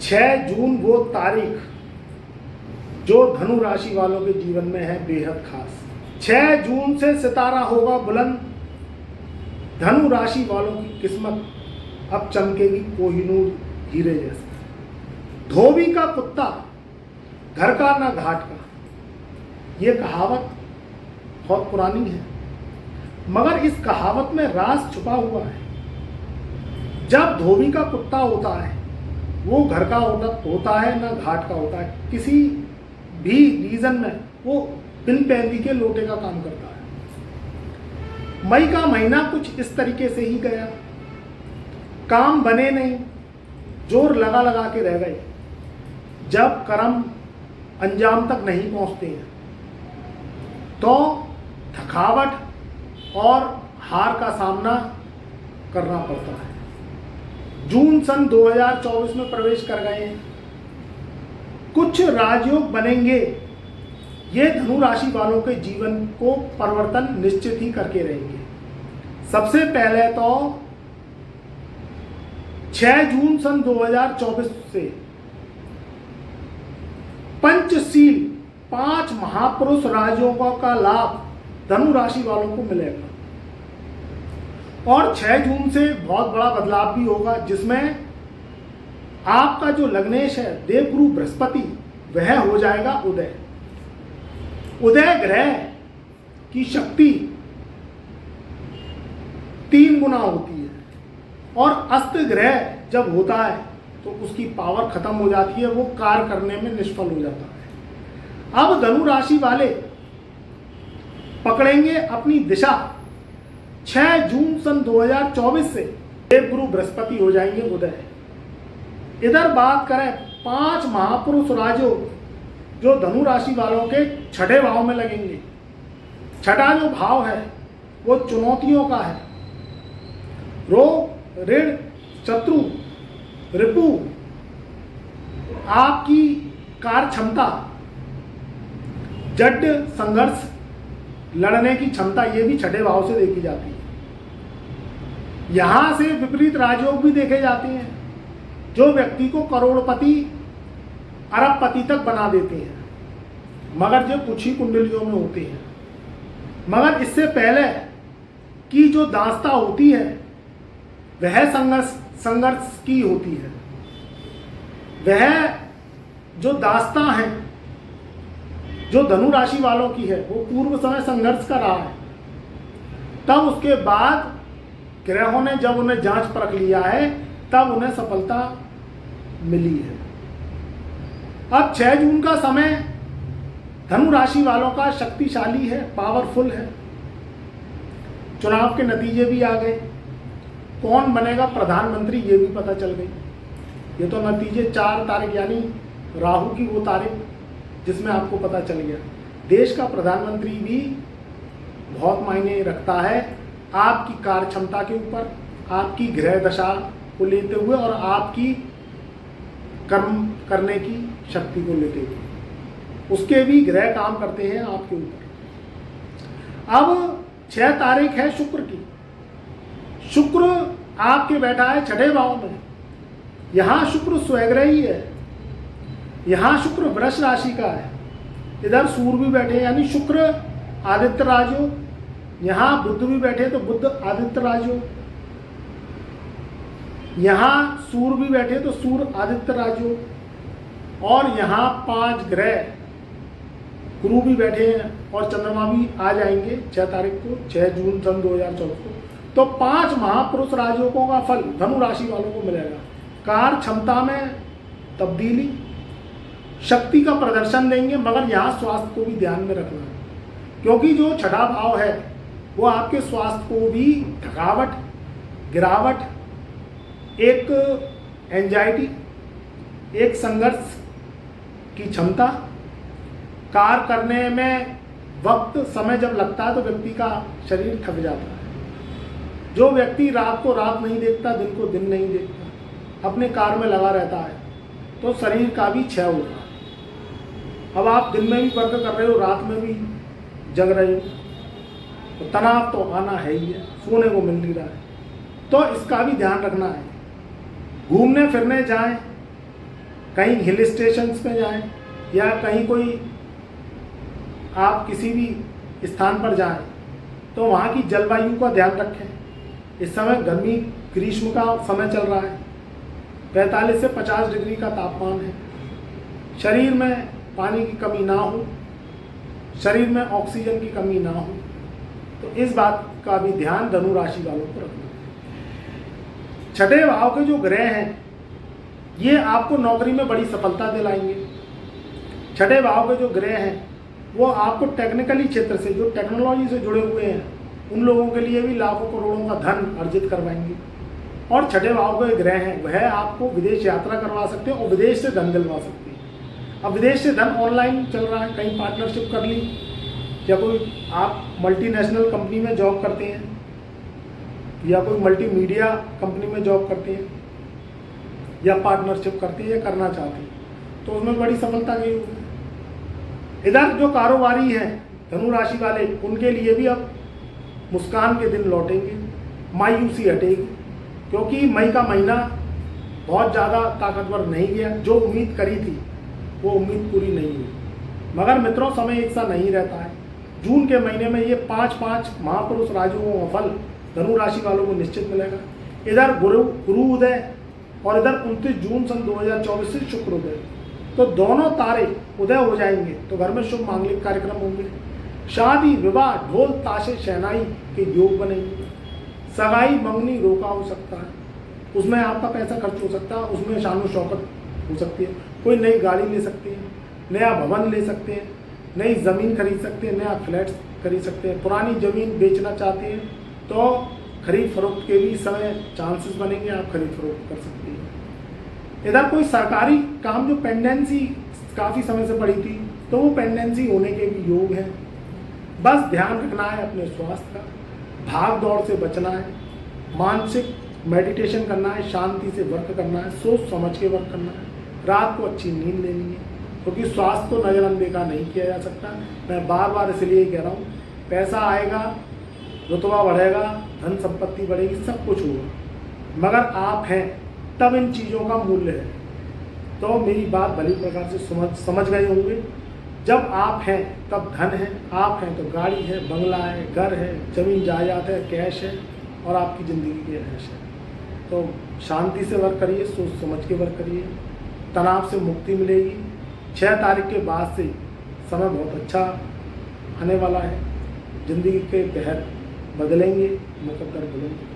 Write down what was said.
6 जून वो तारीख जो धनु राशि वालों के जीवन में है बेहद खास। 6 जून से सितारा होगा बुलंद, धनु राशि वालों की किस्मत अब चमकेगी कोहिनूर हीरे जैसे। धोबी का कुत्ता घर का ना घाट का, ये कहावत बहुत पुरानी है, मगर इस कहावत में राज छुपा हुआ है। जब धोबी का कुत्ता होता है वो घर का होता है ना घाट का होता है, किसी भी रीजन में वो बिन पैंदी के लोटे का काम करता है। मई का महीना कुछ इस तरीके से ही गया, काम बने नहीं, जोर लगा लगा के रह गए। जब कर्म अंजाम तक नहीं पहुंचते हैं तो थकावट और हार का सामना करना पड़ता है। जून सन 2024 में प्रवेश कर गए हैं, कुछ राजयोग बनेंगे, ये धनु राशि वालों के जीवन को परिवर्तन निश्चित ही करके रहेंगे। सबसे पहले तो 6 जून सन 2024 से पंचशील 5 महापुरुष राजयोगों का लाभ धनु राशि वालों को मिलेगा। और 6 जून से बहुत बड़ा बदलाव भी होगा, जिसमें आपका जो लग्नेश है देवगुरु बृहस्पति वह हो जाएगा उदय। उदय ग्रह की शक्ति 3 गुना होती है और अस्त ग्रह जब होता है तो उसकी पावर खत्म हो जाती है, वो कार्य करने में निष्फल हो जाता है। अब धनु राशि वाले पकड़ेंगे अपनी दिशा। 6 जून सन 2024 से देवगुरु बृहस्पति हो जाएंगे उदय। इधर बात करें 5 महापुरुष राजयोग जो धनु राशि वालों के 6ठे भाव में लगेंगे। 6ठा जो भाव है वो चुनौतियों का है, रोग ऋण शत्रु रिपु, आपकी कार्य क्षमता, जड संघर्ष लड़ने की क्षमता, ये भी 6ठे भाव से देखी जाती है। यहां से विपरीत राजयोग भी देखे जाते हैं जो व्यक्ति को करोड़पति अरबपति तक बना देते हैं, मगर जो कुछ ही कुंडलियों में होते हैं। मगर इससे पहले की जो दास्ता होती है वह संघर्ष की होती है। वह जो दास्ता है जो धनु राशि वालों की है वो पूर्व समय संघर्ष का रहा है। तब उसके बाद ग्रहों ने जब उन्हें जांच परख लिया है तब उन्हें सफलता मिली है। अब 6 जून का समय धनु राशि वालों का शक्तिशाली है, पावरफुल है। चुनाव के नतीजे भी आ गए, कौन बनेगा प्रधानमंत्री ये भी पता चल गई। ये तो नतीजे 4 तारीख यानी राहु की वो तारीख जिसमें आपको पता चल गया। देश का प्रधानमंत्री भी बहुत मायने रखता है आपकी कार्य क्षमता के ऊपर, आपकी ग्रह दशा को लेते हुए और आपकी कर्म करने की शक्ति को लेते हुए। उसके भी ग्रह काम करते हैं आपके ऊपर। अब 6 तारीख है शुक्र की। शुक्र आपके बैठा है 6ठे भाव में। यहाँ शुक्र स्वग्रही है, यहाँ शुक्र वृष राशि का है। इधर सूर्य भी बैठे यानी शुक्र आदित्य राजयोग, यहाँ बुध भी बैठे तो बुध आदित्य राजयोग, यहाँ सूर्य भी बैठे तो सूर्य आदित्य राजयोग, और यहाँ 5 ग्रह गुरु भी बैठे हैं और चंद्रमा भी आ जाएंगे 6 तारीख को, 6 जून सन 2024 को। तो 5 महापुरुष राजयोगों का फल धनु राशि वालों को मिलेगा। कार्य क्षमता में तब्दीली, शक्ति का प्रदर्शन देंगे, मगर यहाँ स्वास्थ्य को भी ध्यान में रखना है, क्योंकि जो 6ठा भाव है वो आपके स्वास्थ्य को भी थकावट, गिरावट, एक एंजाइटी, एक संघर्ष की क्षमता, कार्य करने में वक्त समय जब लगता है तो व्यक्ति का शरीर थक जाता है। जो व्यक्ति रात को रात नहीं देखता, दिन को दिन नहीं देखता, अपने कार्य में लगा रहता है तो शरीर का भी क्षय होता है। अब आप दिन में भी वर्क कर रहे हो, रात में भी जग रहे हो, तो तनाव तो आना है ही है, सोने को मिल नहीं रहा है। तो इसका भी ध्यान रखना है। घूमने फिरने जाएं, कहीं हिल स्टेशंस पे जाएं या कहीं कोई आप किसी भी स्थान पर जाएं तो वहाँ की जलवायु का ध्यान रखें। इस समय गर्मी ग्रीष्म का समय चल रहा है, 45 से 50 डिग्री का तापमान है। शरीर में पानी की कमी ना हो, शरीर में ऑक्सीजन की कमी ना हो, तो इस बात का भी ध्यान धनु राशि वालों को रखना है। छठे भाव के जो ग्रह हैं ये आपको नौकरी में बड़ी सफलता दिलाएंगे। छठे भाव के जो ग्रह हैं वो आपको टेक्निकली क्षेत्र से, जो टेक्नोलॉजी से जुड़े हुए हैं, उन लोगों के लिए भी लाखों करोड़ों का धन अर्जित करवाएंगे। और छठे भाव के ग्रह हैं वह आपको विदेश यात्रा करवा सकते हैं और विदेश से धन दिलवा सकते हैं। अब विदेश से धन ऑनलाइन चल रहा है, कहीं पार्टनरशिप कर ली, या कोई आप मल्टीनेशनल कंपनी में जॉब करते हैं या कोई मल्टीमीडिया कंपनी में जॉब करते हैं या पार्टनरशिप करते हैं या करना चाहते हैं, तो उसमें बड़ी सफलता गई होगी। इधर जो कारोबारी हैं धनु राशि वाले, उनके लिए भी अब मुस्कान के दिन लौटेंगे, मायूसी हटेगी, क्योंकि मई का महीना बहुत ज़्यादा ताकतवर नहीं गया। जो उम्मीद करी थी वो उम्मीद पूरी नहीं हुई। मगर मित्रों, समय एक सा नहीं रहता है। जून के महीने में ये 5 महापुरुष राजुओं का फल धनु राशि वालों को निश्चित मिलेगा। इधर गुरु उदय और इधर 29 जून सन 2024 से शुक्र उदय, तो दोनों तारे उदय हो जाएंगे तो घर में शुभ मांगलिक कार्यक्रम होंगे। शादी विवाह ढोल ताशे शहनाई के योग बनेंगे। सगाई मंगनी रोका हो सकता है, उसमें आपका पैसा खर्च हो सकता है, उसमें शानो शौकत हो सकती है। कोई नई गाड़ी ले सकते हैं, नया भवन ले सकते हैं, नई ज़मीन खरीद सकते हैं, नया फ्लैट खरीद सकते हैं। पुरानी ज़मीन बेचना चाहते हैं तो खरीद फरोख्त के भी इस समय चांसेस बनेंगे, आप खरीद फरोख्त कर सकते हैं। इधर कोई सरकारी काम जो पेंडेंसी काफ़ी समय से पड़ी थी तो वो पेंडेंसी होने के भी योग हैं। बस ध्यान रखना है अपने स्वास्थ्य का, भाग दौड़ से बचना है, मानसिक मेडिटेशन करना है, शांति से वर्क करना है, सोच समझ के वर्क करना है, रात को अच्छी नींद लेनी है, क्योंकि स्वास्थ्य को नज़रअंदेखा नहीं किया जा सकता। मैं बार बार इसलिए कह रहा हूँ, पैसा आएगा, रुतबा बढ़ेगा, धन संपत्ति बढ़ेगी, सब कुछ होगा, मगर आप हैं तब इन चीज़ों का मूल्य है। तो मेरी बात भली प्रकार से समझ गए होंगे। जब आप हैं तब धन है, आप हैं तो गाड़ी है, बंगला है, घर है, जमीन जायदाद है, कैश है और आपकी ज़िंदगी की ऐश है। तो शांति से वर्क करिए, सोच समझ के वर्क करिए, तनाव से मुक्ति मिलेगी। 6 तारीख के बाद से समय बहुत अच्छा आने वाला है, ज़िंदगी के पहर बदलेंगे, मुकद्दर बदलेंगे।